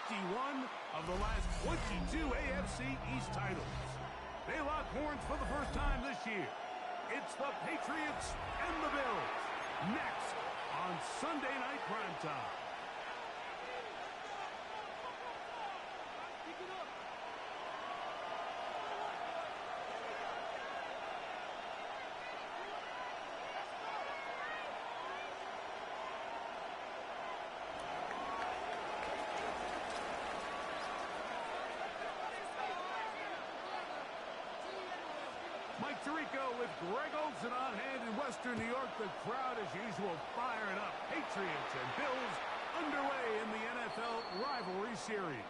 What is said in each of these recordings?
51 of the last 22 AFC East titles. They lock horns for the first time this year. It's the Patriots and the Bills. Next on Sunday Night Primetime. Mike Tirico with Greg Olsen on hand in Western New York. The crowd, as usual, fired up. Patriots and Bills underway in the NFL rivalry series.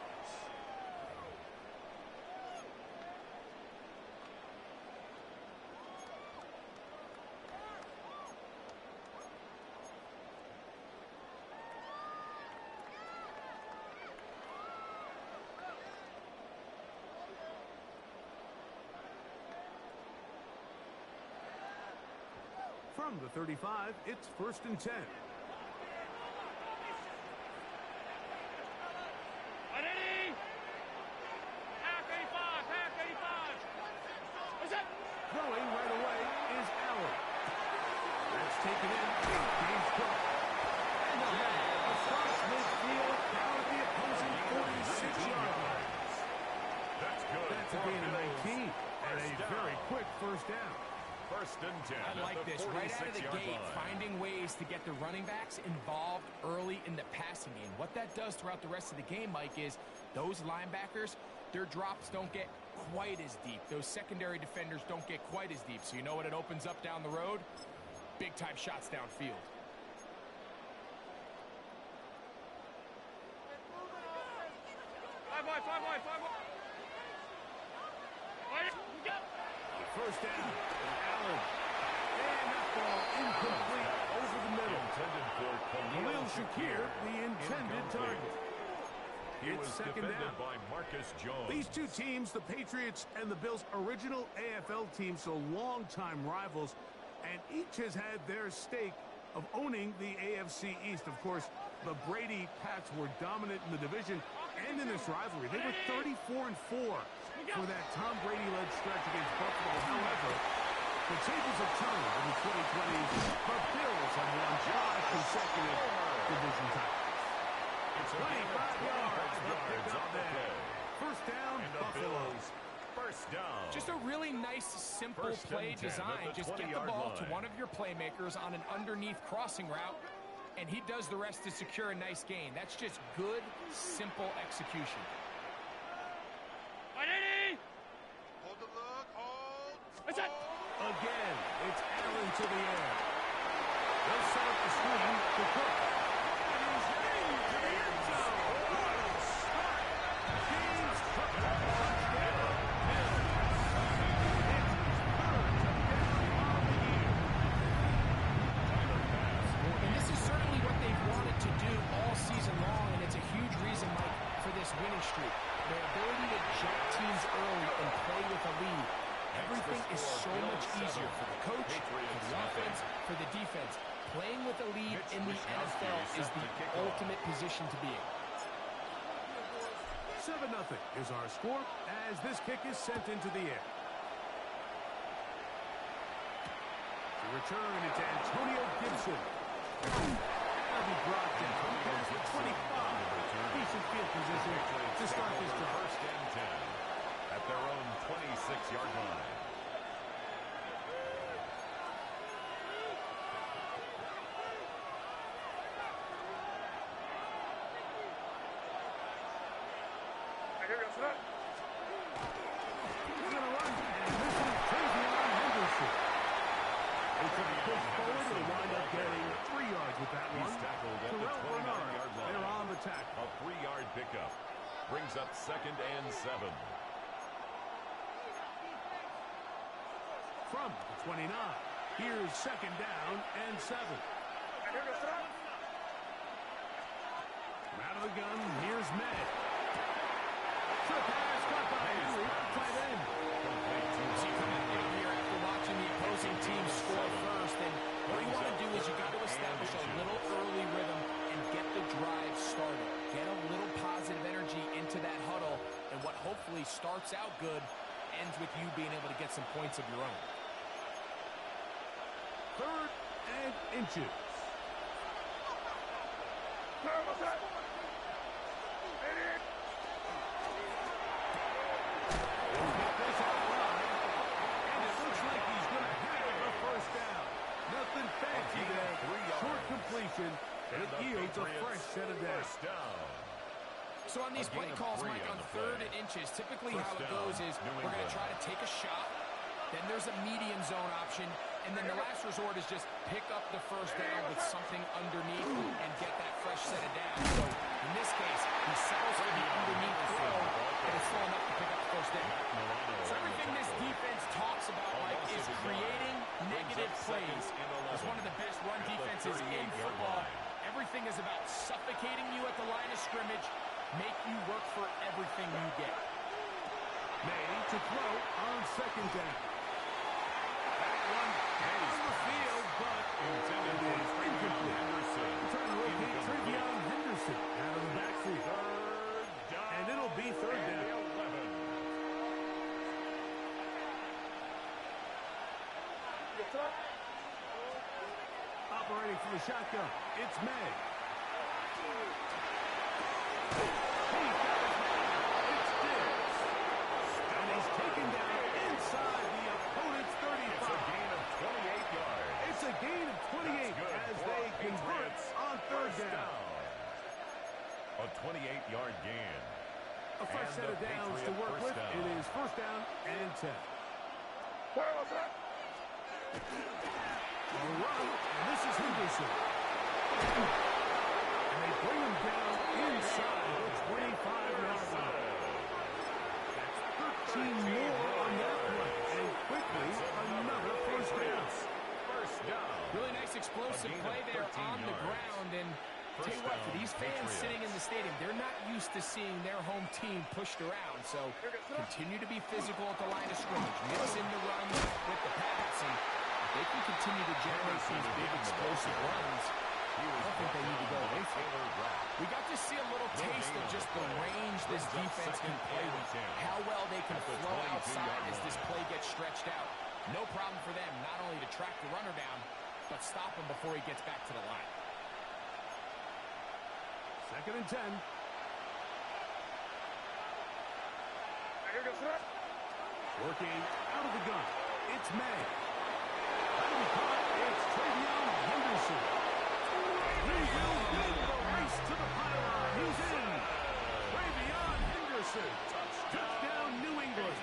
From the 35, it's 1st and 10. Throwing right away is Allen. That's taken in. Game's caught. And ahead across midfield down at the opposing 46-yard line. That's good. That's a gain of 19 and a very quick first down. 1st and 10. I like this. Right out of the gate, finding ways to get the running backs involved early in the passing game. What that does throughout the rest of the game, Mike, is those linebackers, their drops don't get quite as deep. Those secondary defenders don't get quite as deep. So you know what it opens up down the road? Big-time shots downfield. First down, Allen. And that ball incomplete over the middle. Khalil Shakir, the intended target. It's second down. By Marcus Jones. These two teams, the Patriots and the Bills, original AFL teams, so longtime rivals, and each has had their stake of owning the AFC East. Of course, the Brady Pats were dominant in the division and in this rivalry. They were 34-4 for that Tom Brady-led stretch against Buffalo. However, the tables have turned in the 2020s. The Bills have won 5 consecutive division titles. It's 25 yards up there. First down, Buffalo. First down. Just a really nice, simple play design. Just get the ball to one of your playmakers on an underneath crossing route, and he does the rest to secure a nice gain. That's just good, simple execution. Hold the look, hold. Again, it's Allen to the air. They'll set up the screen to Cook. And he's into the end zone. What a start. James Cook. Touchdown. It's his 3rd touchdown on the year. And this is certainly what they've wanted to do all season long, and it's a huge reason, Mike, for this winning streak. Their ability to jump teams early and play with a lead. Everything is so much easier for the coach, for the offense, for the defense. Playing with a lead in the NFL is the ultimate position to be in. 7-0 is our score as this kick is sent into the air. To return, it's Antonio Gibson. That'll be brought down past the 25. Decent field position to start this drive. 1st and 10 at their own 26-yard line. He's going to run, and this is crazy on Henderson. They took a push forward and wind up getting 3 yards with that one. He's tackled at the Terrell 29-yard line. They're on the tackle. A 3-yard pickup brings up 2nd and 7. From the 29, here's 2nd down and 7. From out of the gun, here's May. Short pass, caught by Henry, tight end. So you come in here after watching the opposing team score first, and what you want to do is you got to establish a little early rhythm and get the drive started. Get a little positive energy starts out good, ends with you being able to get some points of your own. 3rd and inches. Nothing fancy there. Short completion. And it yields a fresh set of down. So on these play calls, Mike, on 3rd and inches, typically how it goes is we're going to try to take a shot. Then there's a medium zone option. And then the last resort is just pick up the first down with something underneath and get that fresh set of downs. So in this case, he settles for the underneath throw, but it's still enough to pick up the first down. So everything this defense talks about, Mike, is creating negative plays. It's one of the best run defenses in football. Everything is about suffocating you at the line of scrimmage, make you work for everything you get. May to throw on 2nd down. That one has the field, but it is incomplete. Trying to locate Trevion Henderson out of the backfield. And it'll be 3rd down. Operating from the shotgun, it's May. It's Diggs. And he's taken down inside the opponent's 35. It's a gain of 28 yards. It's a gain of 28 as they convert on 3rd down. A 28-yard gain. A fresh set of downs to work with. It is 1st down and 10. A run, and this is Henderson. And they bring him down inside the 25-yard line. That's 13 more on that play. And quickly, another 1st down. Really nice explosive play there on the ground. And tell you what, for these fans sitting in the stadium, they're not used to seeing their home team pushed around. So continue to be physical at the line of scrimmage. Mix in the runs with the pass. And they can continue to generate these big explosive runs. I don't think they need to go away from it. We got to see a little taste of just the range this defense can play with. How well they can flow outside as this play gets stretched out. No problem for them not only to track the runner down, but stop him before he gets back to the line. 2nd and 10. Working out of the gun. It's May. It's Trevion Henderson. He will win the race to the pylon. He's in. Trevion Henderson. Touchdown, New England.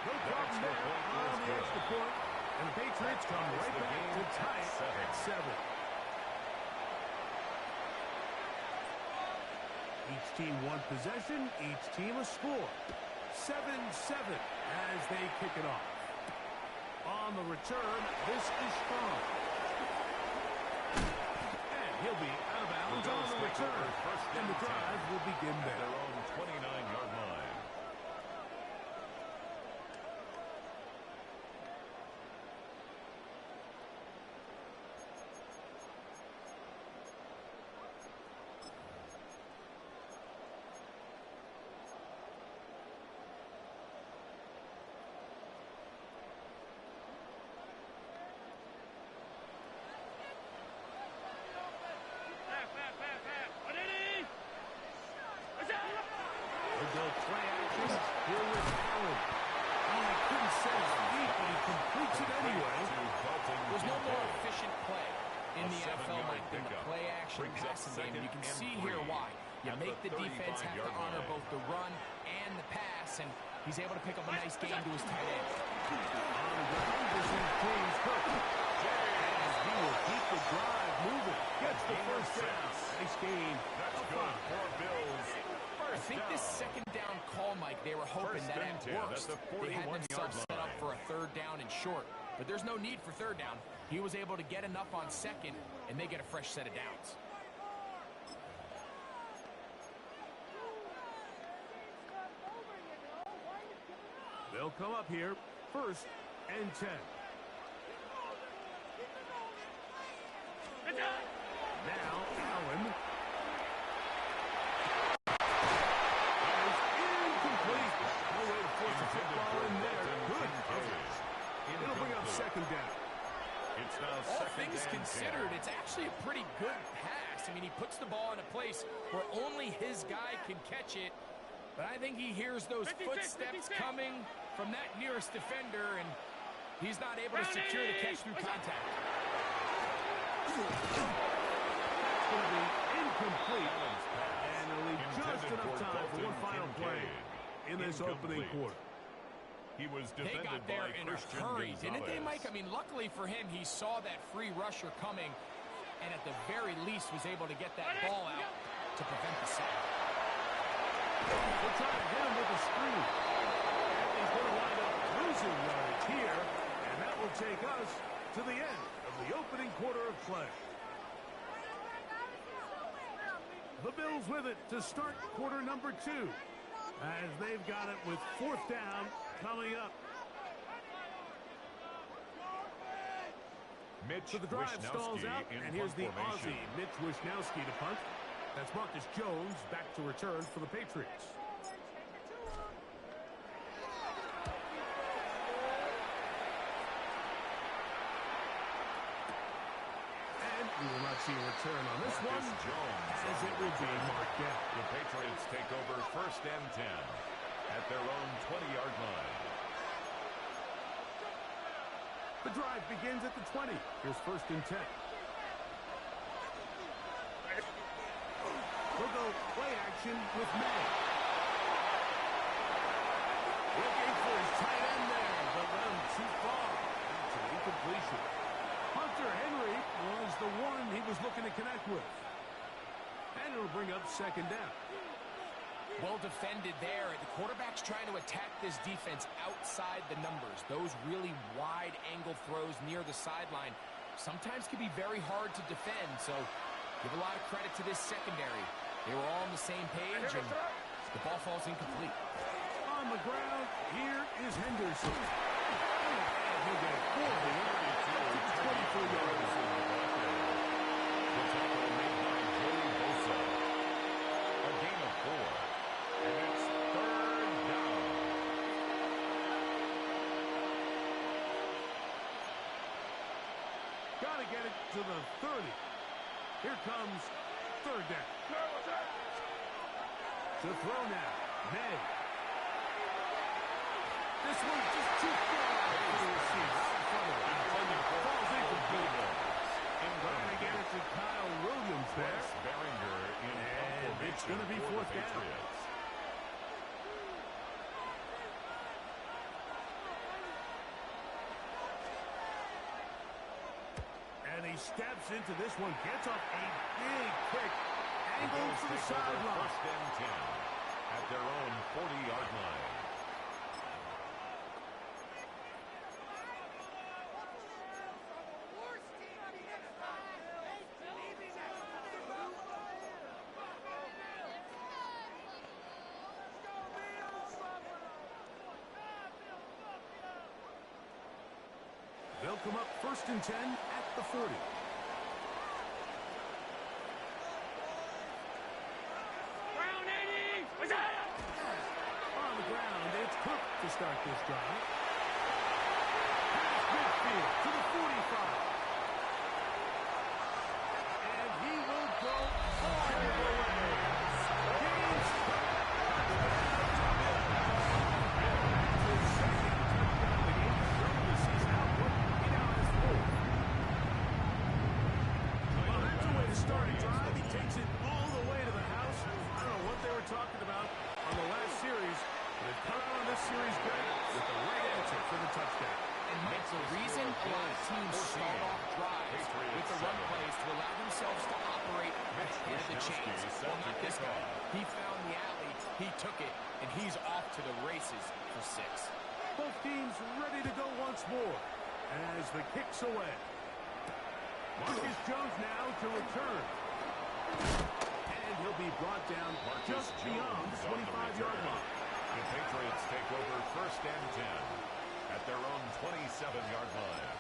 No problem there on the extra point. And the Patriots come right back to tie it at 7. Each team one possession, each team a score. 7-7 as they kick it off. On the return, this is Strong. And he'll be out of bounds on the return. And the drive will begin there. Their own 29-yard line. Play action here with Allen. Oh, I couldn't set his feet, but he completes it anyway. There's no more efficient play in the NFL, Mike, than the play action passing game. And you can see here why. You make the defense have to honor both the run and the pass, and he's able to pick up a nice gain to his tight end. On the ground, this is James Cook. As he will keep the drive moving. Gets the 1st down. Nice gain. That's good for Bills. I think this 2nd down call, Mike, they were hoping that at worst they had themselves set up for a 3rd down and short. But there's no need for 3rd down. He was able to get enough on 2nd, and they get a fresh set of downs. They'll come up here, 1st and 10. Now, Allen. considered, it's actually a pretty good pass. I mean, he puts the ball in a place where only his guy can catch it. But I think he hears those footsteps coming from that nearest defender, and he's not able to secure the catch through contact. It's going to be incomplete, and they'll leave just enough time for one final play in this opening quarter. He was They got defended there by in a Christian hurry, didn't they, Gonzalez. Mike? I mean, luckily for him, he saw that free rusher coming, and at the very least was able to get that ball out to prevent the sack. They're trying to hit him with a screen. And he's going to wind up losing yards here, and that will take us to the end of the opening quarter of play. The Bills with it to start quarter number 2, as they've got it with 4th down coming up. So the drive stalls out, and here's the Aussie, Mitch Wishnowsky, to punt. That's Marcus Jones back to return for the Patriots. And we will not see a return on this one, as it will be marked out. The Patriots take over 1st and 10 at their own 20-yard line. The drive begins at the 20. Here's 1st and 10. We'll go play action with May. Looking for his tight end there, but run too far. It's an incompletion. Hunter Henry was the one he was looking to connect with. And it'll bring up 2nd down. Well defended there. The quarterback's trying to attack this defense outside the numbers. Those really wide angle throws near the sideline sometimes can be very hard to defend. So give a lot of credit to this secondary. They were all on the same page, and the ball falls incomplete. On the ground, here is Henderson. And he'll get 4 yards to 24 yards. The tackle made by Joey Bosa. A gain of 4. And it's 3rd down. Got to get it to the 30. Here comes 3rd down. To throw now, May. This one's just too far for the receiver. Falls incomplete. Trying to get it to Kyle Williams there. Beringer in And it's going to be 4th down. And he steps into this one, gets up a big kick, angles to the sideline. 1st and 10 at their own 40-yard line. They'll come up 1st and 10 at the 40. On the ground, it's Cook to start this drive. Past midfield to the 45. And he will go all the way. James start a drive. He takes it all the way to the house. I don't know what they were talking about on the last series, but they've come out on this series great with the right answer for the touchdown. And Mike, the reason a lot of teams start off drives with the run plays to allow themselves to operate ahead of the chains. Well, not this guy. He found the alley, he took it, and he's off to the races for 6. Both teams ready to go once more as the kick's away. Marcus Jones now to return. And he'll be brought down just beyond the 25-yard line. The Patriots take over 1st and 10 at their own 27-yard line.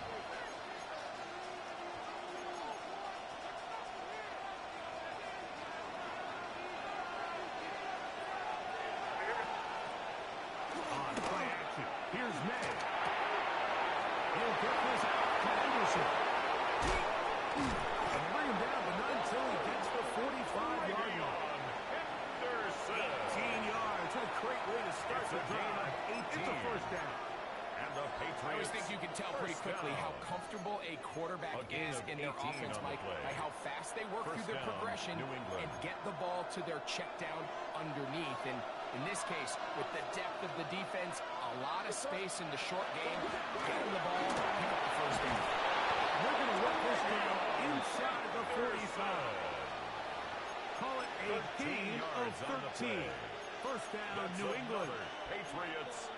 On play action, here's May. He'll get this out to Anderson. exactly how comfortable a quarterback is in their offense, Mike, by how fast they work through their progression and get the ball to their check down underneath. And in this case, with the depth of the defense, a lot of space in the short game, get them the ball, pick up the first down. They're going to work this down inside the 45. Call it a gain of 13. First down, New England. Patriots.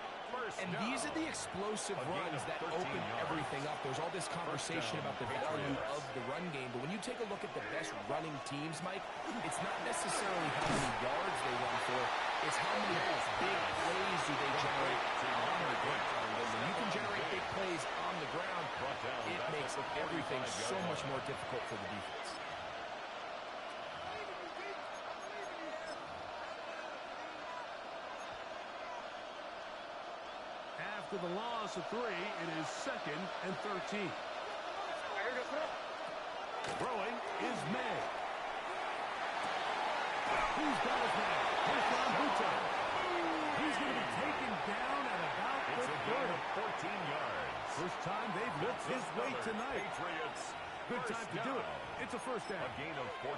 And these are the explosive runs that open everything up. There's all this conversation about the value of the run game, but when you take a look at the best running teams, Mike, it's not necessarily how many yards they run for, it's how many big plays do they generate on the ground. And when you can generate big plays on the ground, it makes everything so much more difficult for the defense. After the loss of 3, it is 2nd and 13. Throwing is May. Who's got his man? Here's Ron Buta. He's going to be taken down at about the 30. 14 yards. First time they've looked his way tonight. Patriots. Good time to do it. It's a first down. A gain of 14.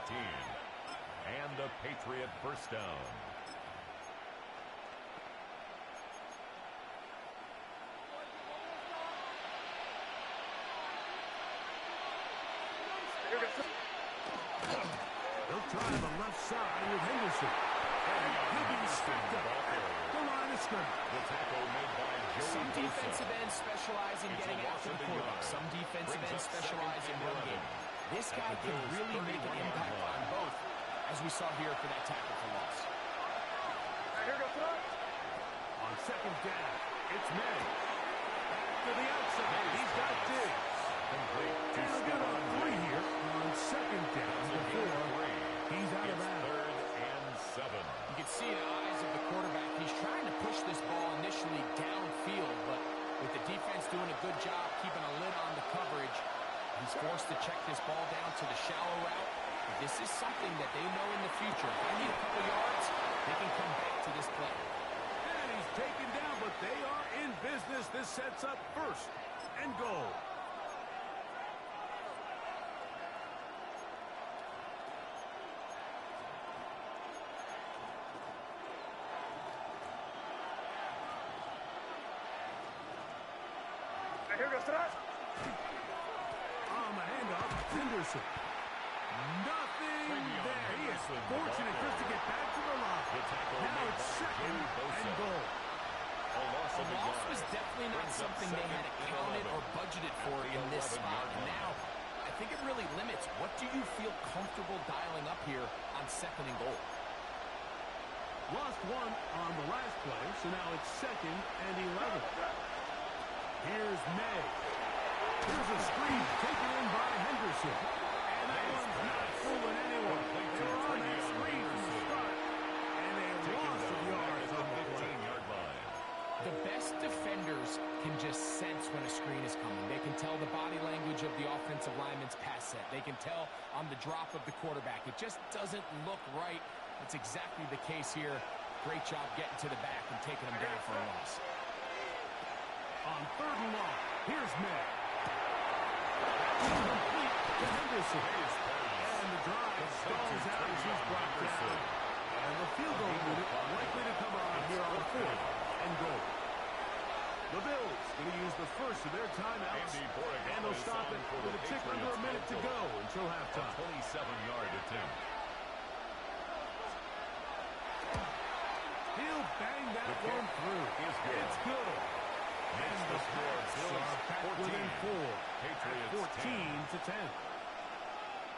And a Patriot first down. They'll try the left side with Henderson. And he'll be stepped up at the line of scrimmage. The tackle made by Joey Some Bosa. defensive ends specialize in getting after the quarterback. Some defensive ends specialize in run game. This guy can really make an impact on both, as we saw here for that tackle for loss. On second down, it's May. Back to the outside. He's got Diggs. Complete to And they'll get a 3 here on second down before he's out of bounds. 3rd and 7. You can see in the eyes of the quarterback, he's trying to push this ball initially downfield, but with the defense doing a good job keeping a lid on the coverage, he's forced to check this ball down to the shallow route. This is something that they know in the future. If they need a couple yards, they can come back to this play. And he's taken down, but they are in business. This sets up 1st and goal. On the handoff, Henderson. Nothing there. He is fortunate just to get back to the line. Now it's 2nd and goal. A loss The of a loss yard. was definitely not Brings up something they had 2nd and accounted 11. or budgeted for in this spot. And now, I think it really limits. What do you feel comfortable dialing up here on 2nd and goal? Lost 1 on the last play, so now it's 2nd and 11. Here's May. Here's a screen taken in by Henderson. And that one's not fooling anyone. They were on that screen from the start. And a loss of yards on the 15-yard line. The best defenders can just sense when a screen is coming. They can tell the body language of the offensive lineman's pass set. They can tell on the drop of the quarterback. It just doesn't look right. That's exactly the case here. Great job getting to the back and taking them down for a loss. On 3rd and long, here's May. Complete to Henderson. And the drive stalls out as he's brought down. And the field goal unit likely to come on here on 4th and goal. The Bills going to use the first of their timeouts. And they'll stop it with a tick under a minute to go until halftime. 27-yard attempt. He'll bang that one through. It's good. And the Bills are back within 4. At 14 to 10.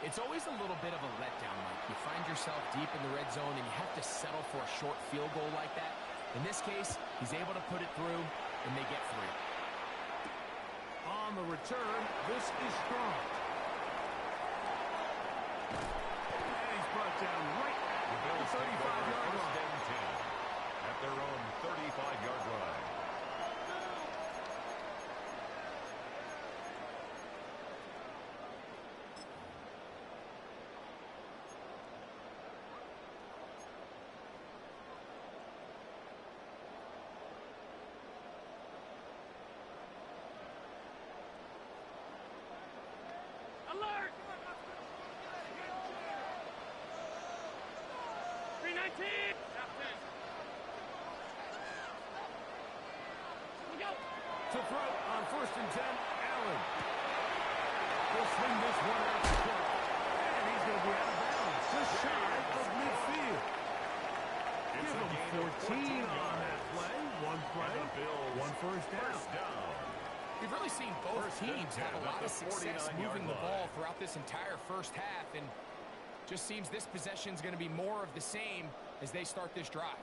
It's always a little bit of a letdown, Mike. You find yourself deep in the red zone and you have to settle for a short field goal like that. In this case, he's able to put it through, and they get 3. On the return, this is strong. And he's brought down right at the 35-yard line. At their own 35-yard line. To throw on 1st and 10, Allen. He'll swing this one out to Clark. And he's going to be out of bounds, just shy of midfield. Give him 14 on that play. One play, one first down. We've really seen both teams have a lot of success moving the ball throughout this entire first half, and just seems this possession is going to be more of the same as they start this drive.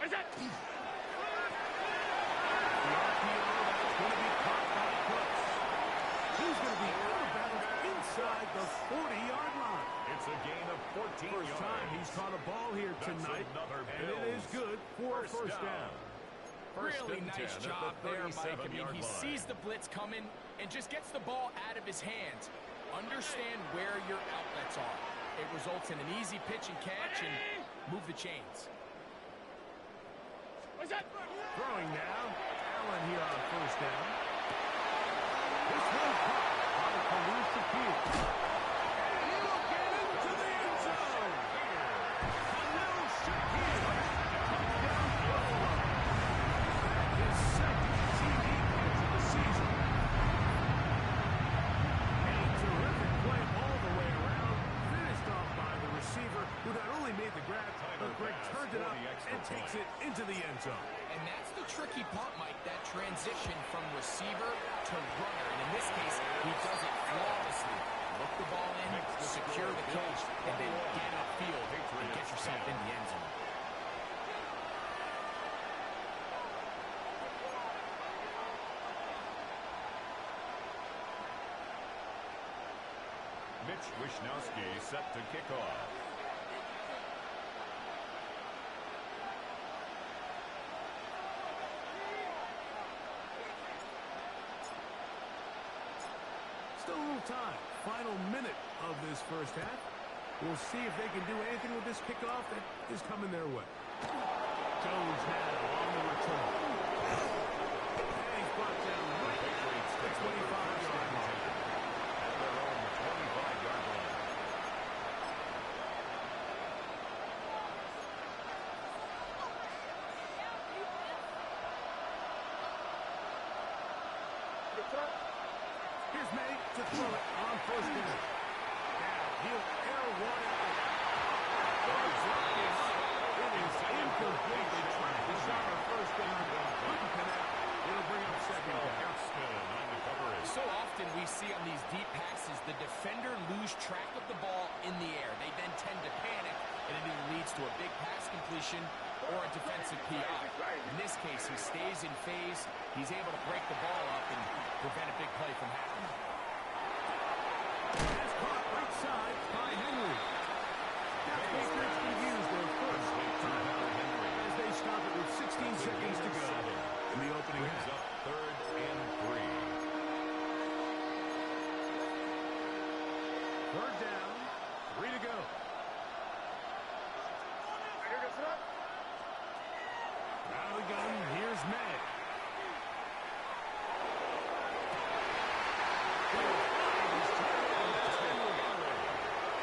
The RPO that's going to be caught by Cooks. He's going to be out of bounds inside the 40-yard line. It's a gain of 14 First yards. time he's caught a ball here tonight, and it is good for a first down. Really nice job there, Mike. I mean, he sees the blitz coming and just gets the ball out of his hands. Understand where your outlets are. It results in an easy pitch and catch and move the chains. Throwing now, Allen here on first down. This one caught by Khalil Shakir. And he'll get into the end zone. Khalil Shakir. Touchdown Buffalo. His second TD catch of the season. A terrific play all the way around. Finished off by the receiver, who not only made the grab, but Greg turned it up and takes it into the end zone. And that's the tricky part, Mike, that transition from receiver to runner. And in this case, he does it flawlessly. Look the ball in, secure the catch, and then get upfield and get yourself in the end zone. Mitch Wishnowski set to kick off. Still a little time. Final minute of this first half. We'll see if they can do anything with this kickoff that is coming their way. Jones now on the return. And he's brought down right at the 25-yard line. At their own 25-yard line. Here's May to throw it on first down. Now he'll air one out. It is incomplete. They tried to shot on first down, couldn't connect. It'll bring up second down. Erskine on the coverage. So often we see on these deep passes, the defender lose track of the ball in the air. They then tend to panic, and it either leads to a big pass completion or a defensive PI. In this case, he stays in phase. He's able to break the ball up and prevent a big play from happening. That's caught right side by Henry. That's Patriots going to use their first as they stop it with 16 seconds to go in the opening half. Up 3rd and 3. 3rd down, 3 to go. Out of the gun, here's May.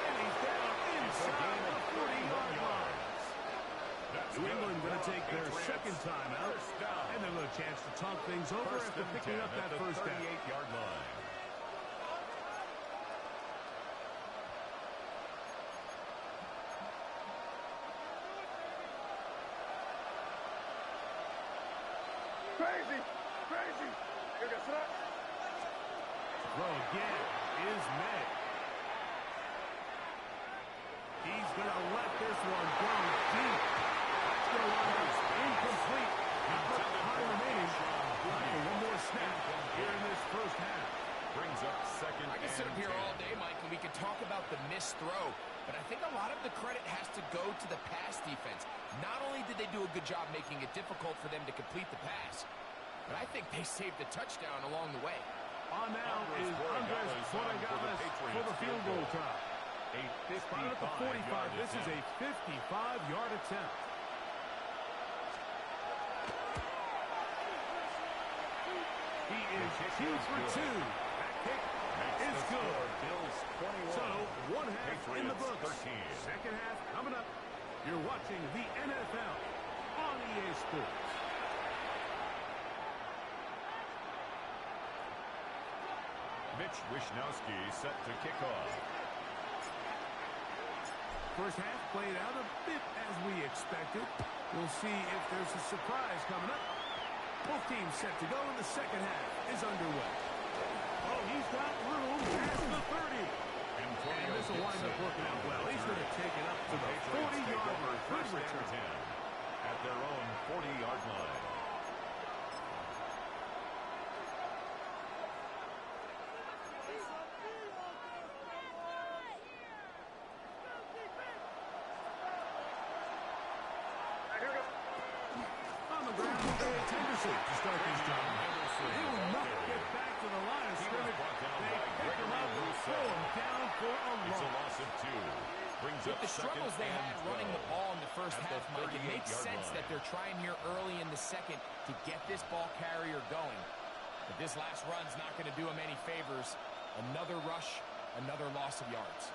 And he's down inside the 40-yard line. New England going to take their second time out, and they'll have a chance to talk things over after picking up that first down. 38-yard line. Crazy! Crazy! Throw again is May. He's going to let this one go deep. That's going to wind up incomplete. Time remaining. Time for one more snap here in this first half. Brings up second. I could sit up here all day, Mike, and we could talk about the missed throw, but I think a lot of the credit has to go to the pass defense. Not only did they do a good job making it difficult for them to complete the pass, but I think they saved a touchdown along the way. On now is Andres Borregales for the field goal try. Spot at the 45. This is a 55-yard attempt. He is 2 for 2. That kick is good. Bills 21. So, one half in the Patriots books. 13. Second half coming up. You're watching the NFL on EA Sports. Mitch Wishnowsky set to kick off. First half played out a bit as we expected. We'll see if there's a surprise coming up. Both teams set to go, and the second half is underway. Oh, he's got room past the 30. And this will wind up working out well. He's going to take it up to the 40-yard line. Good return. At their own 40-yard line. On the ground, it's Henderson to start this job. He will not get back to the line of scrimmage. They pick him up and throw him down for a It's a loss. loss of 2. Brings With up the struggles they had running the ball in the first at half, the Mike, it makes 38-yard sense line. that they're trying here early in the second to get this ball carrier going. But this last run's not going to do him any favors. Another rush, another loss of yards.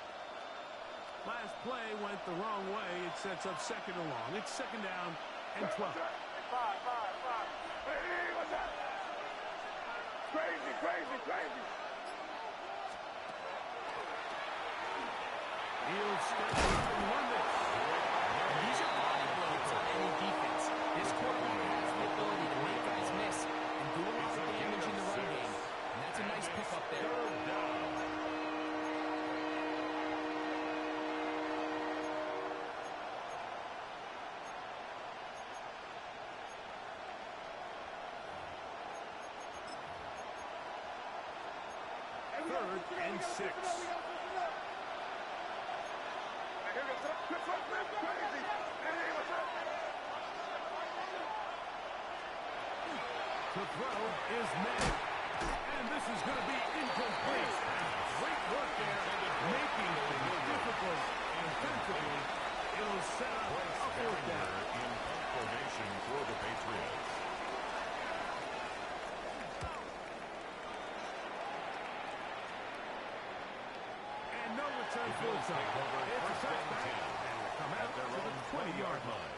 Last play went the wrong way. It sets up second and long. It's second down and 12. Five. Hey, what's that? Crazy. He'll step up and run this. These are body blows on any defense. This quarterback has the ability to make guys miss and do a lot of damage in the run game. And that's a nice pickup there. Third and 6. Crazy. Hey, what's up? The throw is made. And this is going to be incomplete. Great work there, making things difficult. And defensively, it'll set up a fourth down. In punt formation for the Patriots. And no return for Bills it. take over It's a first and touchback. 10 And will come at out their to the own 20-yard 20-yard line. line.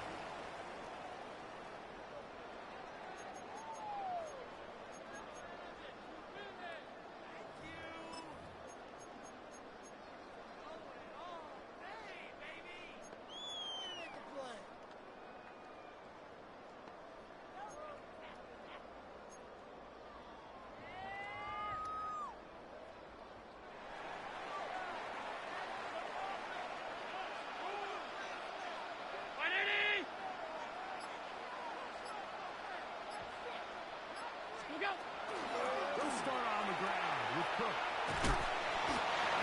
They'll start on the ground with Cook.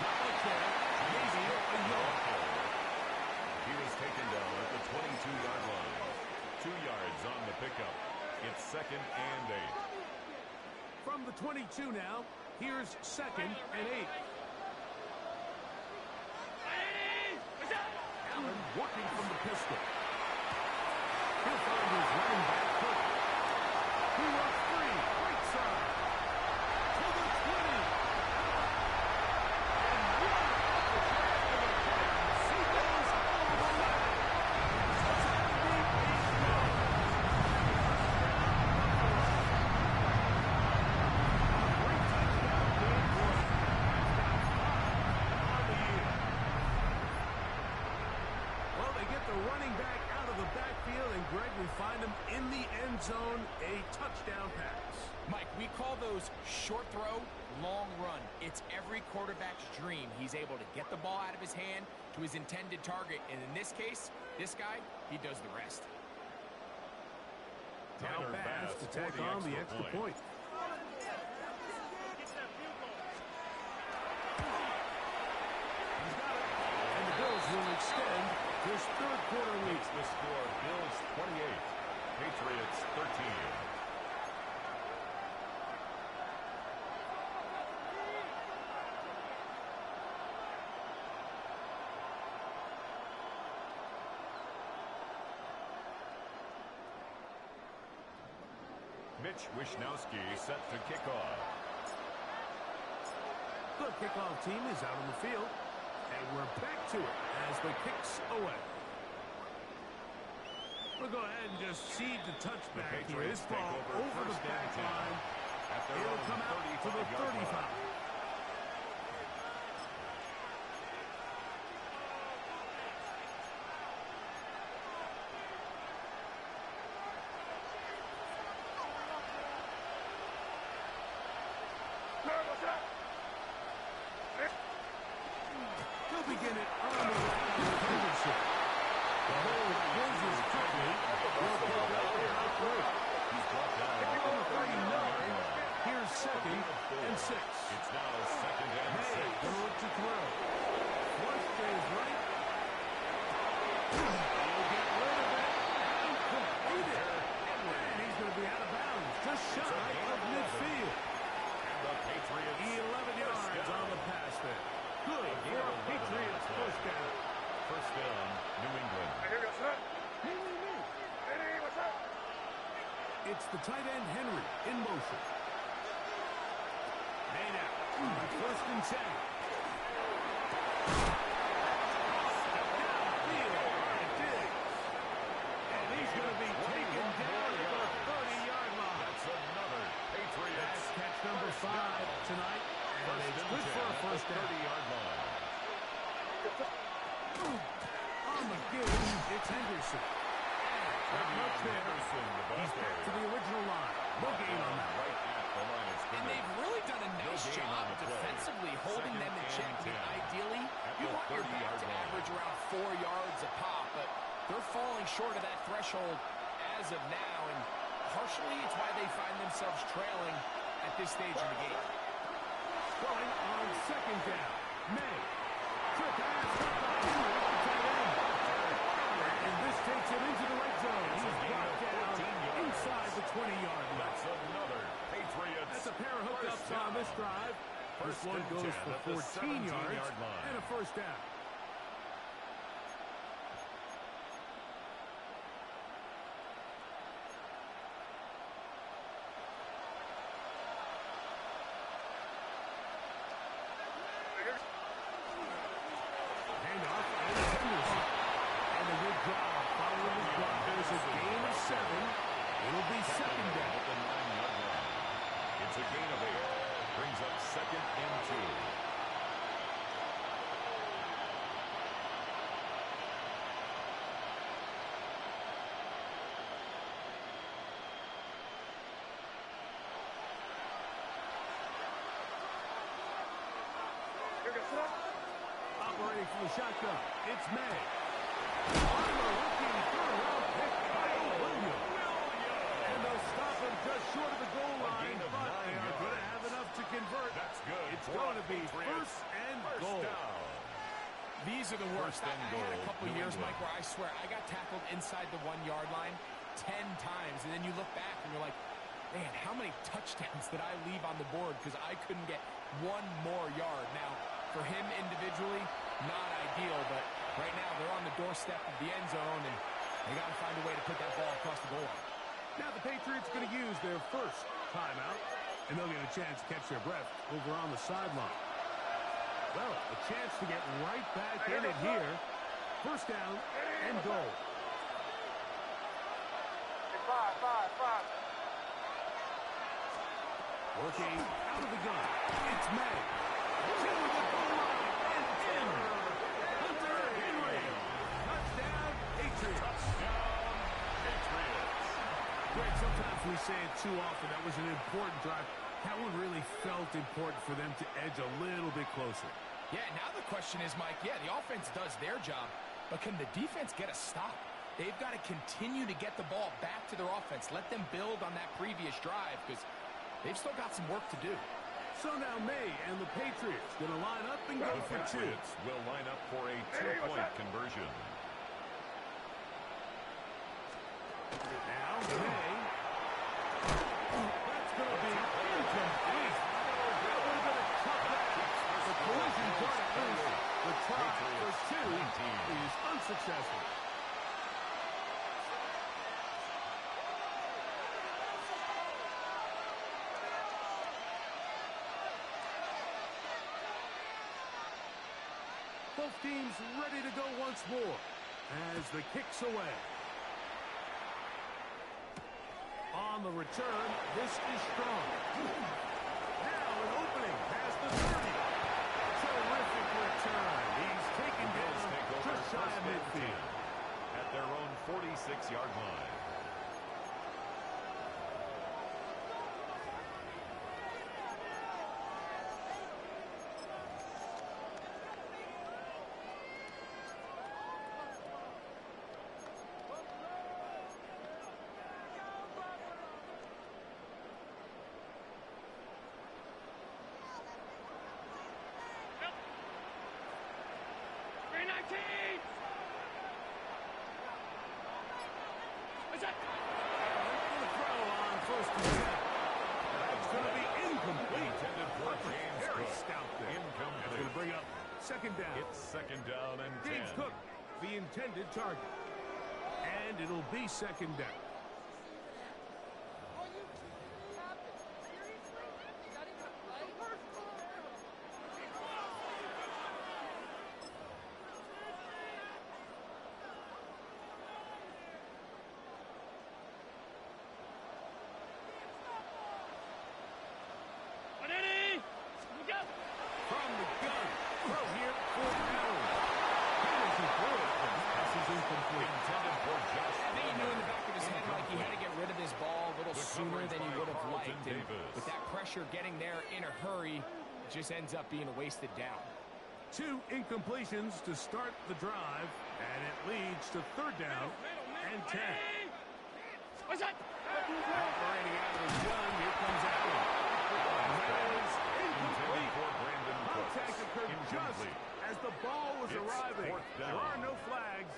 Not much there. Maybe a yard. He was taken down at the 22-yard line. 2 yards on the pickup. It's second and 8. From the 22 now, here's second and 8. Allen working from the pistol. He'll find his running back Cook. He runs free. Right side. To the 20. And one off the back of the pass. He goes all the way. Touchdown deep. He's gone. Great touchdown game for him. He's got 5 on the year. Well, they get the running back out of the backfield, and Greg, we find him in the end zone, a touchdown pass. Mike, we call those short throw, long run. It's every quarterback's dream. He's able to get the ball out of his hand to his intended target. And in this case, this guy, he does the rest. Now Tanner pass Bass to for tack the on the extra extra point. He's got it. And the Bills will extend this third quarter lead. Makes the score Bills 28, Patriots 13. Mitch Wishnowsky set to kick off. The kickoff team is out on the field, and we're back to it as the kick's away. We'll go ahead and just seed the touchback here. This ball over the back line. It'll come out to the 35. They'll begin it on the line with Henderson. The hole closes quickly. He's brought down on the 39. Here's 2nd and 6. It's now 2nd and 6. May gonna look to throw. Flush stays right. He'll get rid of it and complete it. And he's going to be out of bounds, just shy of midfield. And the Patriots 11 yards on the pass there. Good for a Patriots first down. First down, New England. Here goes that. Hey, what's up? It's the tight end Henry in motion. Made out. First and 10. Downfield by Diggs. And he's going to be taken down at the 30-yard line. That's another Patriots. That's catch number 5 tonight. And it's good for a first down. 30-yard line. On the give, it's Henderson. Not much there. He's back to the original line. No gain on that. Right at the line of And scrimmage. they've really done a nice gain job on the play. defensively holding them in check. I mean, ideally, you the want your back 30-yard to line. average around 4 yards a pop, but they're falling short of that threshold as of now, and partially it's why they find themselves trailing at this stage in the game. Going on 2nd down. May. Trick pass. Tight end. And this takes him into the red zone. He's brought down inside the 20-yard line. That's another Patriots. That's a pair of hookups on this drive. This one goes for 14 yards and a first down. Handoff, and it's Henderson. And a good job following his block. There's a gain of 7. It'll be 2nd down. At the 9-yard line. It's a gain of 8. Brings up 2nd and 2. Here goes that. Operating from the shotgun, it's May. On the rookie third-round pick, Kyle Williams. And they'll stop him just short of the goal line, gain of but 9 they are going to yards. have enough to convert. That's good. It's for going to be Patriots. first and First goal. down. These are the worst. First I and had a goal, couple New years, England. Mike, where I swear I got tackled inside the 1-yard line 10 times, and then you look back and you're like, man, how many touchdowns did I leave on the board because I couldn't get one more yard? Now, for him individually, not ideal, but right now they're on the doorstep of the end zone, and they got to find a way to put that ball across the goal line. Now the Patriots going to use their first timeout, and they'll get a chance to catch their breath over on the sideline. Well, a chance to get right back in it here. First down and goal. Hey, 5. Working out of the gun. It's May. To the goal line and in. Hunter Henry. Touchdown, Patriots. Touchdown, Patriots. Greg, sometimes we say it too often. That was an important drive. That one really felt important for them to edge a little bit closer. Yeah, now the question is, Mike, yeah, the offense does their job, but can the defense get a stop? They've got to continue to get the ball back to their offense. Let them build on that previous drive because they've still got some work to do. So now May and the Patriots going to line up and go The for 2. Patriots will line up for a 2-point conversion. Now May. That's going to be incomplete. That would have been a tough match. The collision brought it loose. The try for 2 is unsuccessful. Both teams ready to go once more as the kick's away. On the return, this is strong. Now an opening past the 30. Terrific return. He's taken down just shy of midfield. At their own 46-yard line. Second down. It's second down and 10. James Cook, the intended target. And it'll be second down. Sooner than he would have liked, and with that pressure getting there in a hurry, it just ends up being a wasted down. 2 incompletions to start the drive, and it leads to third down and 10. What's that? Operating out of his gun, here comes Allen. That is incomplete. Contact occurred just as the ball was arriving. There are no flags.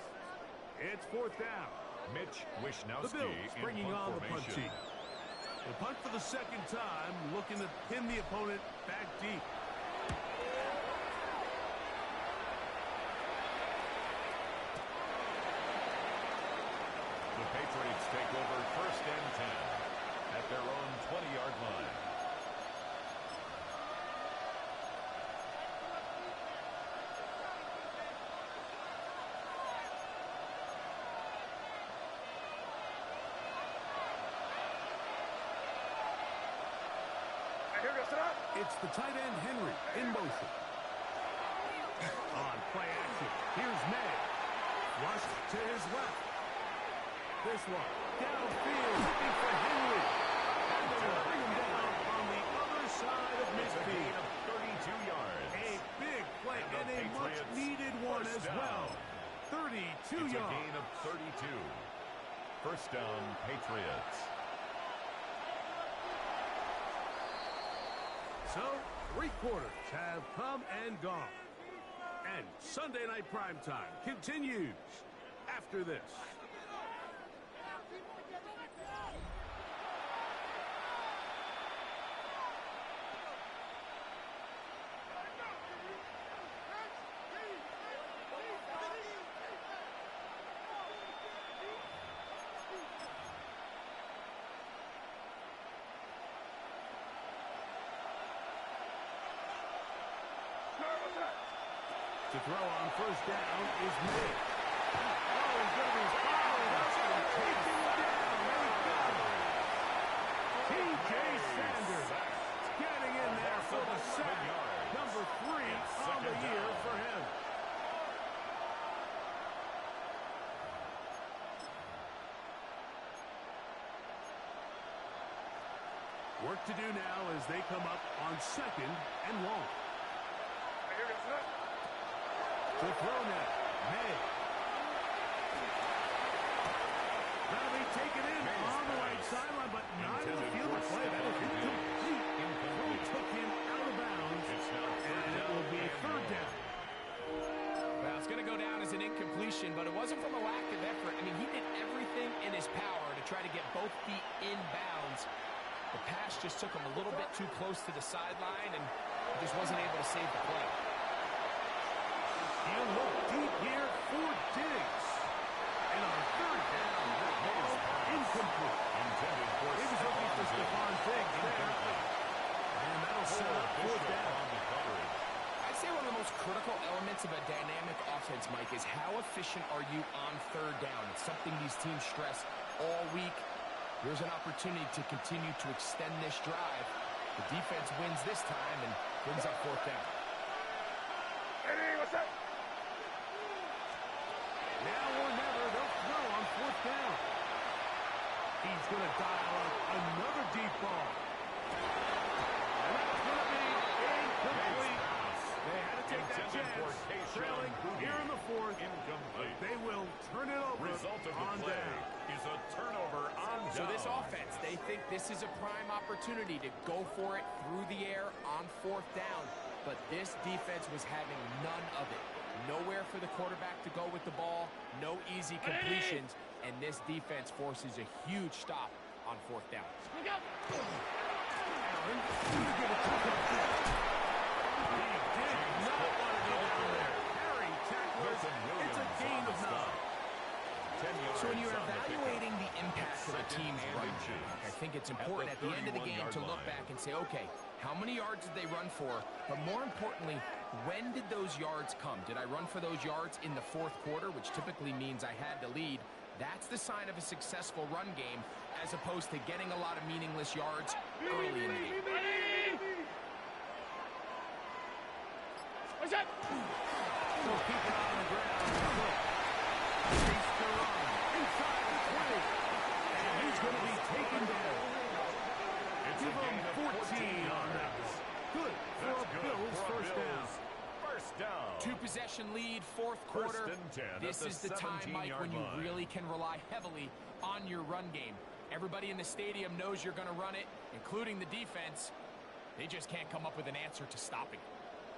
It's fourth down. Mitch Wishnowski the Bills bringing on the punt team. The punt for the second time, looking to pin the opponent back deep. The Patriots take over first and 10 at their own 20-yard line. It's the tight end, Henry, in motion. On play action, here's May. Rush to his left. This one, downfield, looking for Henry. And they'll bring him down on the other side of midfield. Of 32 yards. A big play and a much-needed one as well. 32 yards. It's a gain of 32. First down, Patriots. So, 3 quarters have come and gone. And Sunday Night Primetime continues after this. To throw on first down is May. Oh, he's going to be followed up and taken down. T.J. Sanders getting in there for the sack. Number 3 on the year for him. Work to do now as they come up on second and long. To throw now, May. That'll be taken in on the right sideline, but not in the field of play. That is incomplete. Throw took him out of bounds, and it will be third down. Well, it's going to go down as an incompletion, but it wasn't from a lack of effort. I mean, he did everything in his power to try to get both feet in bounds. The pass just took him a little bit too close to the sideline, and he just wasn't able to save the play. He'll look deep here for Diggs. And on third down, that ball incomplete. He was looking for Stephon Diggs there. And that'll set up fourth down. I'd say one of the most critical elements essence of a dynamic offense, Mike, is how efficient are you on third down? It's something these teams stress all week. Here's an opportunity to continue to extend this drive. The defense wins this time and brings up fourth down. Hey, what's up? Now or never, they'll throw on fourth down. He's going to dial up another deep ball. And that's going to be incomplete. They had to take that chance. Trailing here in the fourth. Incomplete. They will turn it over Result of the on play down. is a turnover on down. So this offense, they think this is a prime opportunity to go for it through the air on fourth down. But this defense was having none of it. Nowhere for the quarterback to go with the ball. No easy completions. And this defense forces a huge stop on fourth down. Allen, gonna give it to him. He did not want to go down there. Carrying tacklers. It's a gain of 9. So when you're evaluating the impact of a team's run game, I think it's important at the end of the game to look back and say, okay, how many yards did they run for? But more importantly, when did those yards come? Did I run for those yards in the fourth quarter, which typically means I had to lead? That's the sign of a successful run game, as opposed to getting a lot of meaningless yards early in the game. What's up? So keep it on the ground. Chase the run. Inside the 20. And he's going to be taken down. Give him 14 on that. Good for a Bills first down. First down. Two-possession lead, fourth quarter. First and 10 This at is the time, Mike, 17-yard when you line. really can rely heavily on your run game. Everybody in the stadium knows you're going to run it, including the defense. They just can't come up with an answer to stopping it.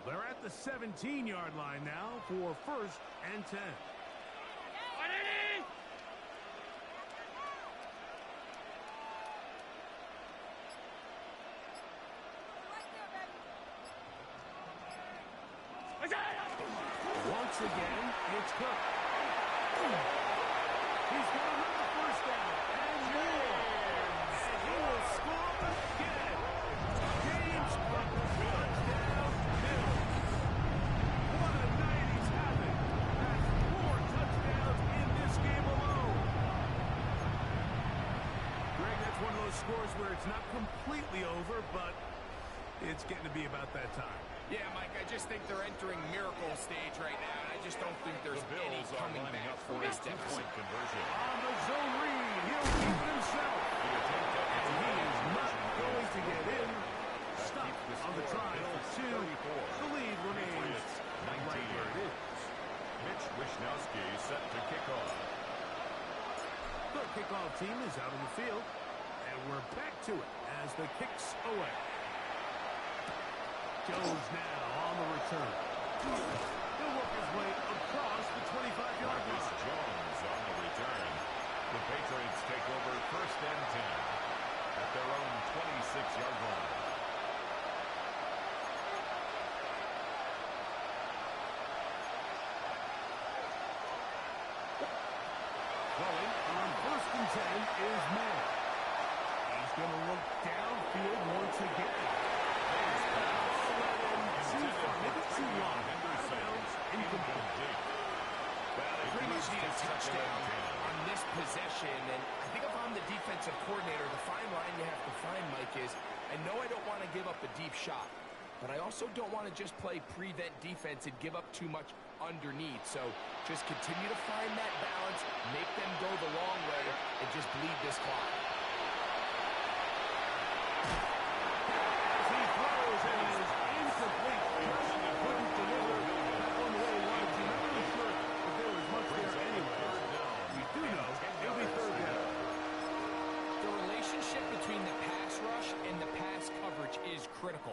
They're at the 17-yard line now for first and 10. Once again, it's Cook. He's got another first down and more. And he will score again. James Cook, touchdown, Bills. What a night he's having. That's 4 touchdowns in this game alone. Greg, that's one of those scores where it's not completely over, but it's getting to be about that time. Yeah, Mike, I just think they're entering miracle stage right now, and I just don't think there's any coming back for this deficit. Conversion. On the zone read, he'll keep it himself. And he is not going to get in. Stop on the try for 2. The lead remains right where it is. Mitch Wishnowsky set to kick off. The kickoff team is out on the field. And we're back to it as the kick's away. Jones now on the return. He'll work his way across the 25-yard Marcus line. Jones on the return. The Patriots take over first and 10 at their own 26-yard line. Throwing on first and 10 is Mann. He's going to look downfield once again. Too long. Incomplete. Pretty easy to touchdown on this possession, and I think if I'm the defensive coordinator, the fine line you have to find, Mike, is I know I don't want to give up a deep shot, but I also don't want to just play prevent defense and give up too much underneath. So just continue to find that balance, make them go the long way, and just bleed this clock. He throws and it is incomplete. Couldn't deliver that one the way he wanted to. Not really sure if there was much there anyway. We do know it'll be third down. The relationship between the pass rush and the pass coverage is critical.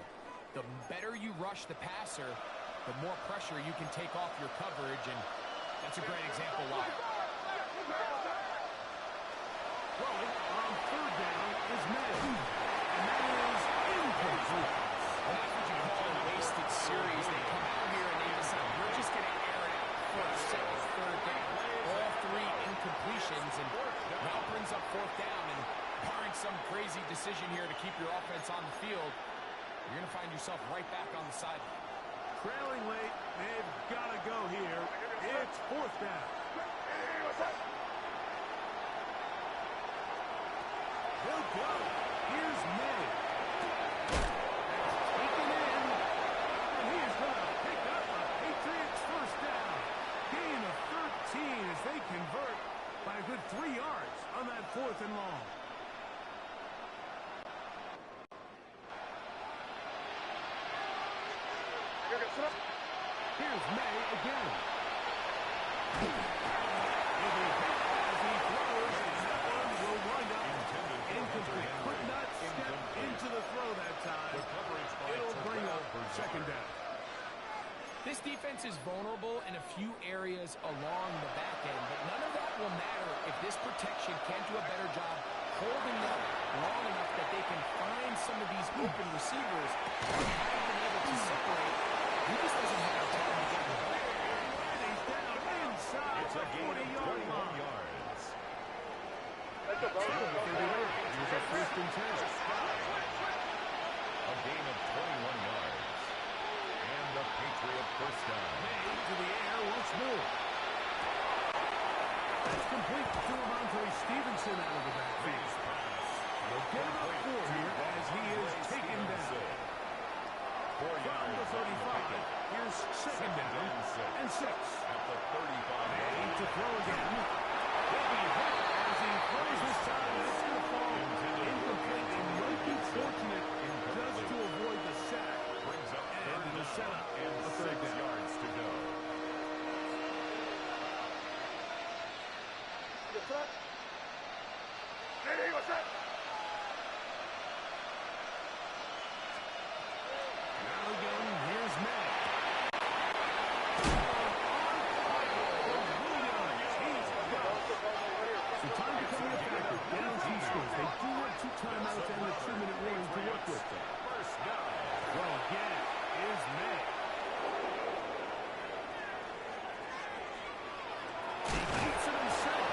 The better you rush the passer, the more pressure you can take off your coverage, and that's a great example why. Throwing on third down is Mann. And that is incomplete. And that's what you call a wasted series. They come out here and they decide, we're just going to air it out first, second, third down. All 3 incompletions, and now brings up fourth down, and barring some crazy decision here to keep your offense on the field, you're going to find yourself right back on the sideline. trailing late. They've got to go here. It's fourth down. They'll go. Here's May. Taken in. And he is going to pick up a Patriots first down. Gain of 13 as they convert by a good 3 yards on that 4th and long. Here's May again. He'll be hit as he throws, and that one will wind up incomplete. Could not step into the throw that time. It'll bring up second down. This defense is vulnerable in a few areas along the back end, but none of that will matter if this protection can't do a better job holding them long enough that they can find some of these open receivers who haven't been able to separate. He just doesn't have time to get the ball. And he's down inside the 40-yard line. Here's a first and 10. A gain of 21 yards. And the Patriot first down. May to the air once more. That's complete to Ramondre Stevenson out of the backfield. They'll get him up 4 here as he is taken down. From the 35, here's second down and 6. At the 35. May to throw again. He'll be hit as he throws this time. It's going to fall incomplete. And might be fortunate just to avoid the sack. Brings up And the setup and a third 6 down. yards to go. Now again, here's May. So time becoming a factor. Down 2 scores. They do want 2 timeouts and a 2-minute warning to work with. First down. Well, again, is May. He keeps it himself.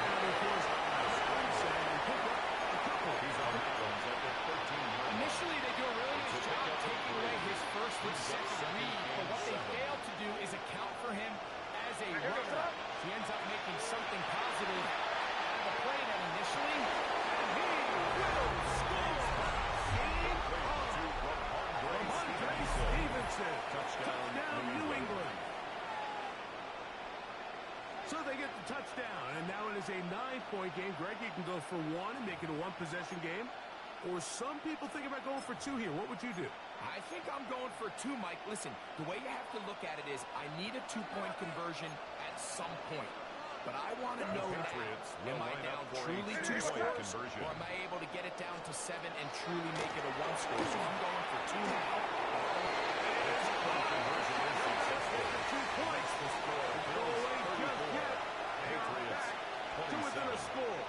And he forced a space and pick up a couple. He's on balance at the 13-yard. Initially, they do a really nice job taking away his first and second read, but what they fail to do is account for him as a runner. He ends up making something positive out of the play that initially, and he will score. Game on. Ramondre Stevenson. Touchdown, New England. So they get the touchdown, and now it is a 9-point game. Greg, you can go for 1 and make it a 1-possession game. Or some people think about going for 2 here. What would you do? I think I'm going for 2, Mike. Listen, the way you have to look at it is I need a 2-point conversion at some point. But I want to know now, am I down truly 2 scores, or am I able to get it down to 7 and truly make it a 1 score? So I'm going for 2 now. Conversion is successful. 2 points. The score. Go away just yet. Patriots To within a 27. score.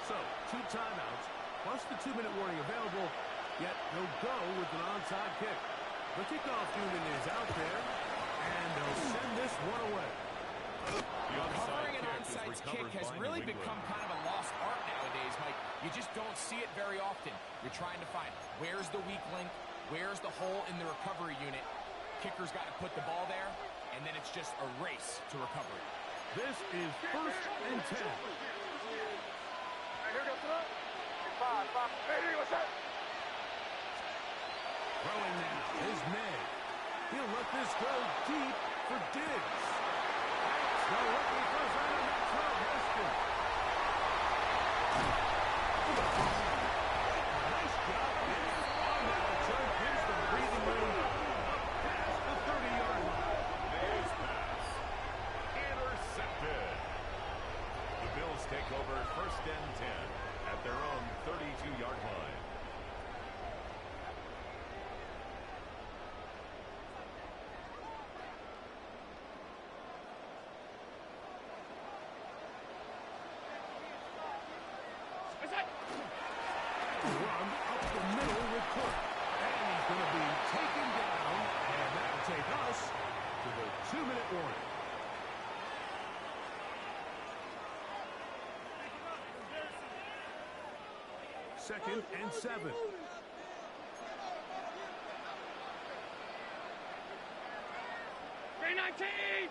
So, 2 timeouts, plus the 2-minute warning available, yet they'll go with an onside kick. The kickoff unit is out there, and they'll send this one away. Covering an onside kick has really become kind of a lost art nowadays, Mike. You just don't see it very often. You're trying to find where's the weak link, where's the hole in the recovery unit. Kicker's got to put the ball there, and then it's just a race to recovery. This is first and 10. Throwing now is May. He'll let this go deep for Diggs. So looking first right on that throw, Heston. Nice job on that return. Gives the breathing room up past the 30-yard line. May's pass. Intercepted. The Bills take over first and 10 at their own 32-yard line. Run up the middle with Cook. And he's going to be taken down. And that will take us to the 2-minute warning. Second and 7. 2019!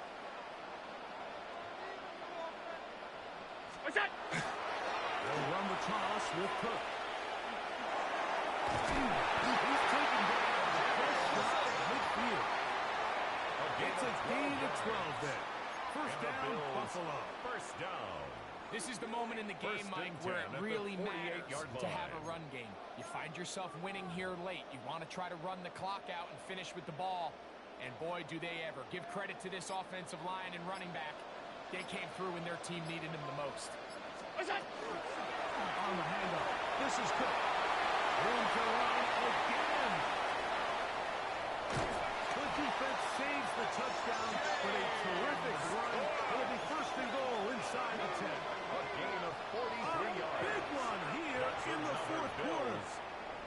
What's that? They'll run the toss with Cook. He's taken down just shot of midfield. It's a gain of 12 there. First down, Buffalo. First down. This is the moment in the game, Mike, where it really matters to have a run game. You find yourself winning here late. You want to try to run the clock out and finish with the ball. And boy, do they ever. Give credit to this offensive line and running back. They came through when their team needed them the most. What's that? On the handoff. This is Cook. Room to run again. The defense saves the touchdown with a terrific run. It'll be first and goal inside the 10. A gain of 43 yards. Big one here in the fourth quarter.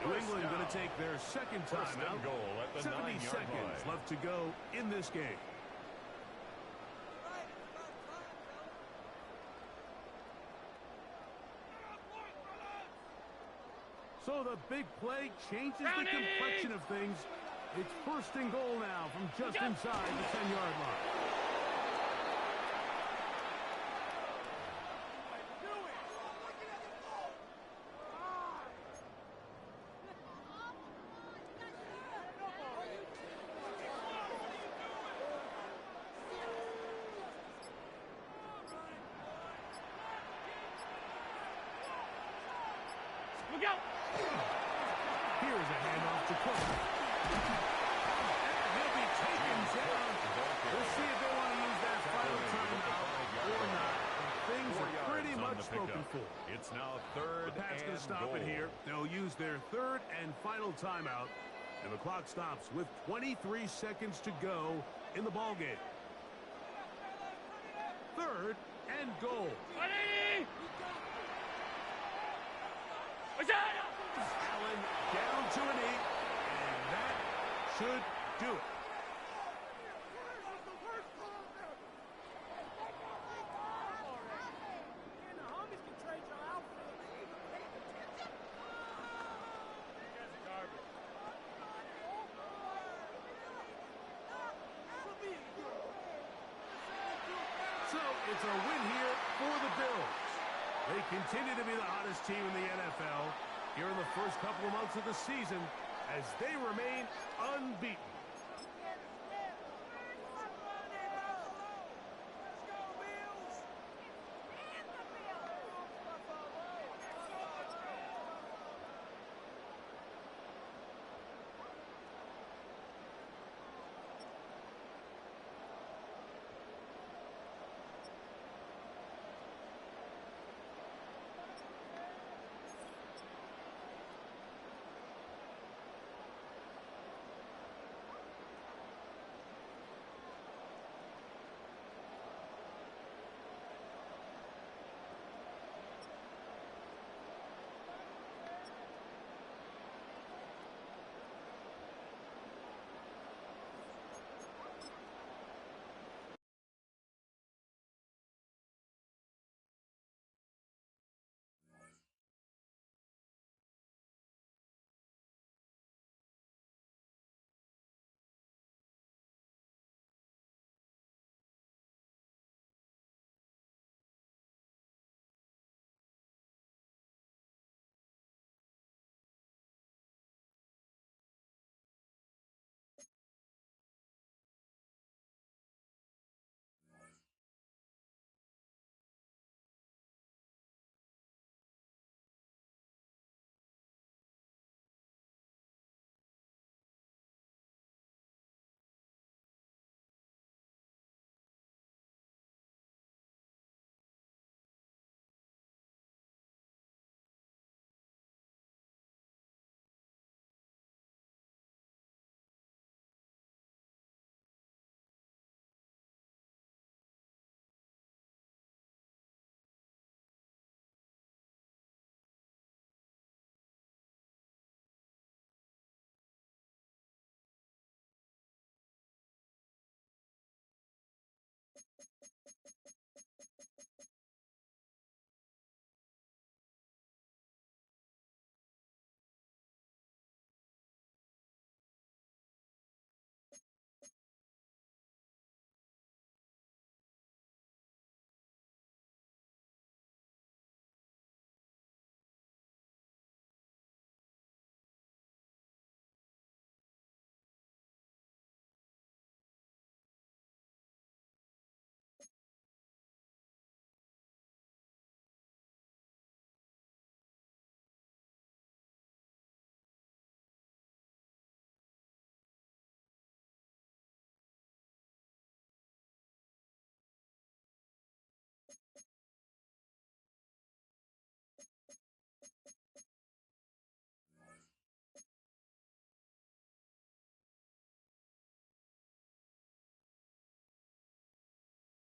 New England going to take their second First timeout. and goal at the 70 9-yard seconds line. left to go in this game. So the big play changes the complexion of things. It's first and goal now from just inside the 10-yard line. Look out! Here's a handoff to Cook. And he'll be taken down. We'll see if they want to use that final timeout or not. Things are pretty much spoken for. It's now third The Pats going and to stop goal. it here. They'll use their third and final timeout. And the clock stops with 23 seconds to go in the ballgame. Third and goal. 20! What's that? Allen down to an 8, and that should do it. So it's a win here for the Bills. They continue to be the hottest team in the NFL here in the first couple of months of the season as they remain unbeaten.